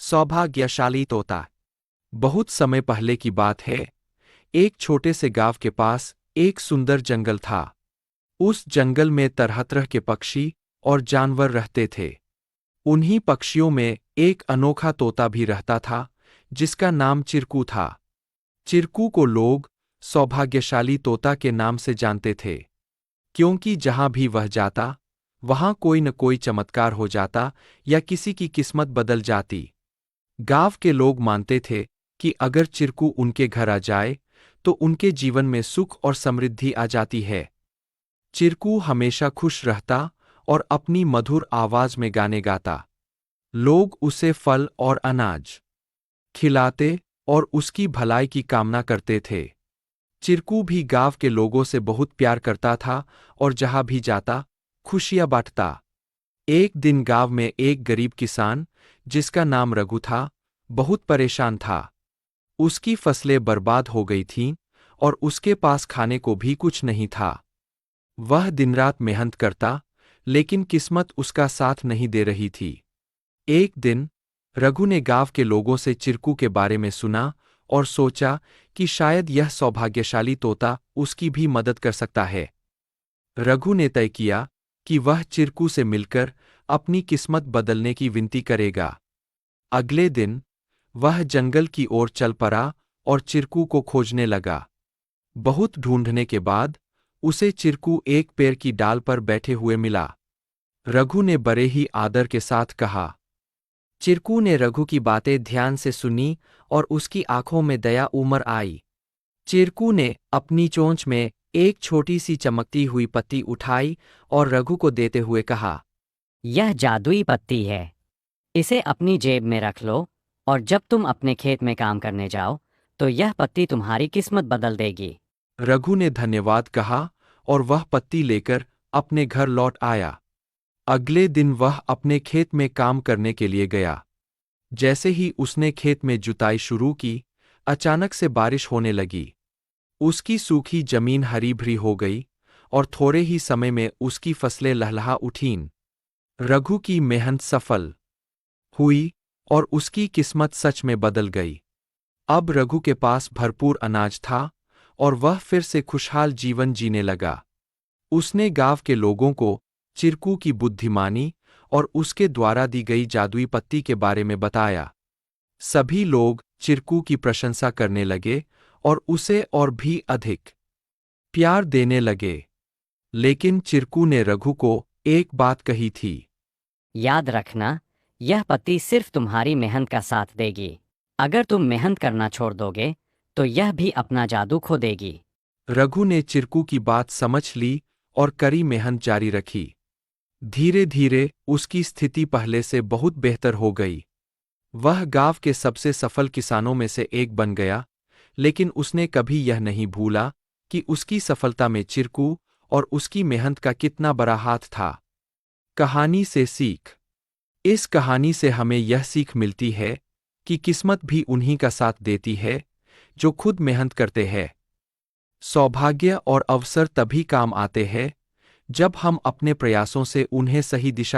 सौभाग्यशाली तोता। बहुत समय पहले की बात है। एक छोटे से गांव के पास एक सुंदर जंगल था। उस जंगल में तरह तरह के पक्षी और जानवर रहते थे। उन्हीं पक्षियों में एक अनोखा तोता भी रहता था, जिसका नाम चिरकू था। चिरकू को लोग सौभाग्यशाली तोता के नाम से जानते थे, क्योंकि जहां भी वह जाता, वहां कोई न कोई चमत्कार हो जाता या किसी की किस्मत बदल जाती। गांव के लोग मानते थे कि अगर चिरकू उनके घर आ जाए तो उनके जीवन में सुख और समृद्धि आ जाती है। चिरकू हमेशा खुश रहता और अपनी मधुर आवाज में गाने गाता। लोग उसे फल और अनाज खिलाते और उसकी भलाई की कामना करते थे। चिरकू भी गांव के लोगों से बहुत प्यार करता था और जहां भी जाता, खुशियां बांटता। एक दिन गांव में एक गरीब किसान, जिसका नाम रघु था, बहुत परेशान था। उसकी फसलें बर्बाद हो गई थीं और उसके पास खाने को भी कुछ नहीं था। वह दिन-रात मेहनत करता, लेकिन किस्मत उसका साथ नहीं दे रही थी। एक दिन रघु ने गांव के लोगों से चिरकू के बारे में सुना और सोचा कि शायद यह सौभाग्यशाली तोता उसकी भी मदद कर सकता है। रघु ने तय किया कि वह चिरकू से मिलकर अपनी किस्मत बदलने की विनती करेगा। अगले दिन वह जंगल की ओर चल पड़ा और चिरकू को खोजने लगा। बहुत ढूंढने के बाद उसे चिरकू एक पेड़ की डाल पर बैठे हुए मिला। रघु ने बड़े ही आदर के साथ कहा। चिरकू ने रघु की बातें ध्यान से सुनी और उसकी आंखों में दया उमड़ आई। चिरकू ने अपनी चोंच में एक छोटी सी चमकती हुई पत्ती उठाई और रघु को देते हुए कहा, यह जादुई पत्ती है। इसे अपनी जेब में रख लो और जब तुम अपने खेत में काम करने जाओ तो यह पत्ती तुम्हारी किस्मत बदल देगी। रघु ने धन्यवाद कहा और वह पत्ती लेकर अपने घर लौट आया। अगले दिन वह अपने खेत में काम करने के लिए गया। जैसे ही उसने खेत में जुताई शुरू की, अचानक से बारिश होने लगी। उसकी सूखी जमीन हरी भरी हो गई और थोड़े ही समय में उसकी फसलें लहलहा उठीं। रघु की मेहनत सफल हुई और उसकी किस्मत सच में बदल गई। अब रघु के पास भरपूर अनाज था और वह फिर से खुशहाल जीवन जीने लगा। उसने गांव के लोगों को चिरकू की बुद्धिमानी और उसके द्वारा दी गई जादुई पत्ती के बारे में बताया। सभी लोग चिरकू की प्रशंसा करने लगे और उसे और भी अधिक प्यार देने लगे। लेकिन चिरकू ने रघु को एक बात कही थी। याद रखना, यह पत्ती सिर्फ तुम्हारी मेहनत का साथ देगी। अगर तुम मेहनत करना छोड़ दोगे तो यह भी अपना जादू खो देगी। रघु ने चिरकू की बात समझ ली और कड़ी मेहनत जारी रखी। धीरे धीरे उसकी स्थिति पहले से बहुत बेहतर हो गई। वह गांव के सबसे सफल किसानों में से एक बन गया, लेकिन उसने कभी यह नहीं भूला कि उसकी सफलता में चिरकू और उसकी मेहनत का कितना बड़ा हाथ था। कहानी से सीख। इस कहानी से हमें यह सीख मिलती है कि किस्मत भी उन्हीं का साथ देती है जो खुद मेहनत करते हैं। सौभाग्य और अवसर तभी काम आते हैं जब हम अपने प्रयासों से उन्हें सही दिशा